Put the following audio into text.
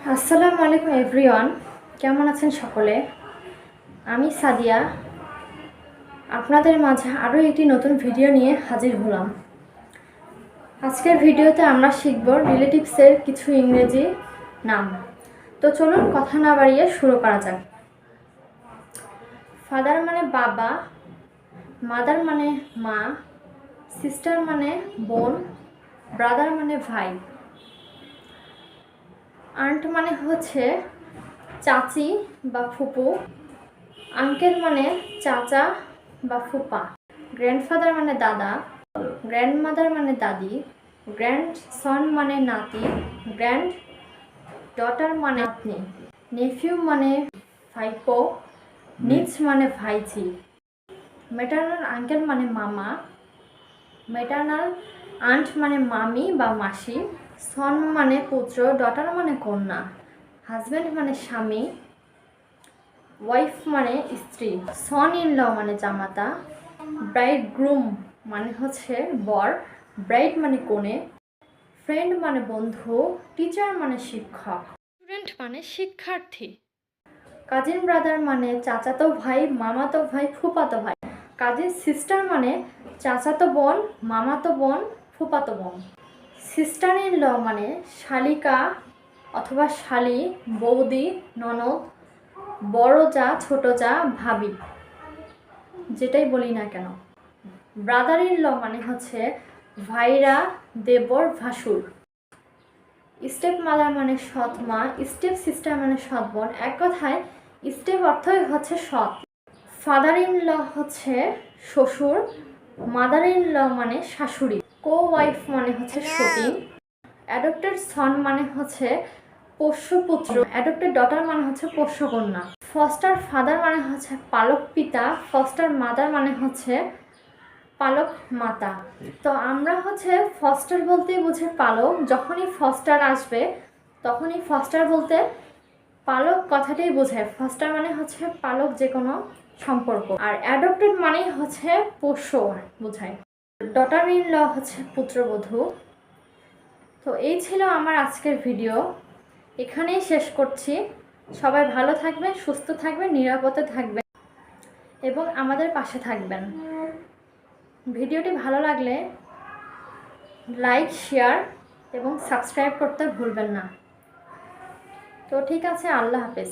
আসসালামু আলাইকুম এভরিওয়ান, কেমন আছেন সকলে? আমি সাদিয়া আপনাদের মাঝে আরও একটি নতুন ভিডিও নিয়ে হাজির হলাম। আজকের ভিডিওতে আমরা শিখব রিলেটিভসের কিছু ইংরেজি নাম। তো চলুন কথা না বাড়িয়ে শুরু করা যাক। ফাদার মানে বাবা, মাদার মানে মা, সিস্টার মানে বোন, ব্রাদার মানে ভাই, আন্ট মানে হচ্ছে চাচি বা ফুপু, আঙ্কেল মানে চাচা বা ফুপা, গ্র্যান্ডফাদার মানে দাদা, গ্র্যান্ডমাদার মানে দাদি, গ্র্যান্ডসন মানে নাতি, গ্র্যান্ড ডটার মানে নাতনি, নেফিউ মানে ভাইপো, নিচ মানে ভাইঝি, ম্যাটার্নাল আঙ্কেল মানে মামা, ম্যাটার্নাল আন্ট মানে মামি বা মাসি, সন মানে পুত্র, ডটার মানে কন্যা, হাজব্যান্ড মানে স্বামী, ওয়াইফ মানে স্ত্রী, সন ইন ল মানে জামাতা, ব্রাইড গ্রুম মানে হচ্ছে বর, ব্রাইড মানে কনে, ফ্রেন্ড মানে বন্ধু, টিচার মানে শিক্ষক, স্টুডেন্ট মানে শিক্ষার্থী, কাজিন ব্রাদার মানে চাচাতো ভাই, মামাতো ভাই, ফুফাতো ভাই, কাজিন সিস্টার মানে চাচাতো বোন, মামাতো বোন, ফুফাতো বোন, সিস্টার ইন ল মানে শালিকা অথবা শালি, বৌদি, ননদ, বড় যা, ছোট যা, ভাবি, যেটাই বলি না কেন। ব্রাদার ইন ল মানে হচ্ছে ভাইরা, দেবর, ভাসুর, স্টেপ মাদার মানে সৎ মা, স্টেপ সিস্টার মানে সৎ বোন, এক কথায় স্টেপ অর্থই হচ্ছে সৎ। ফাদার ইন ল হচ্ছে শ্বশুর, মাদার ইন ল মানে শাশুড়ি, কো ওয়াইফ মানে হচ্ছে সতীন, অ্যাডপ্টেড সন মানে হচ্ছে পোষ্যপুত্র, অ্যাডপ্টেড ডটার মানে হচ্ছে পোষ্যকন্যা, ফস্টার ফাদার মানে হচ্ছে পালক পিতা, ফস্টার মাদার মানে হচ্ছে পালক মাতা। তো আমরা হচ্ছে ফস্টার বলতেই বুঝে পালক, যখনই ফস্টার আসবে তখনই ফস্টার বলতে পালক কথাটাই বোঝায়। ফস্টার মানে হচ্ছে পালক যে কোনো সম্পর্ক, আর অ্যাডপ্টেড মানেই হচ্ছে পোষ্য বোঝায়। ডটার ইন ল হচ্ছে পুত্রবধূ। তো এই ছিল আমার আজকের ভিডিও, এখানেই শেষ করছি। সবাই ভালো থাকবেন, সুস্থ থাকবেন, নিরাপদে থাকবেন এবং আমাদের পাশে থাকবেন। ভিডিওটি ভালো লাগলে লাইক, শেয়ার এবং সাবস্ক্রাইব করতে ভুলবেন না। তো ঠিক আছে, আল্লাহ হাফেজ।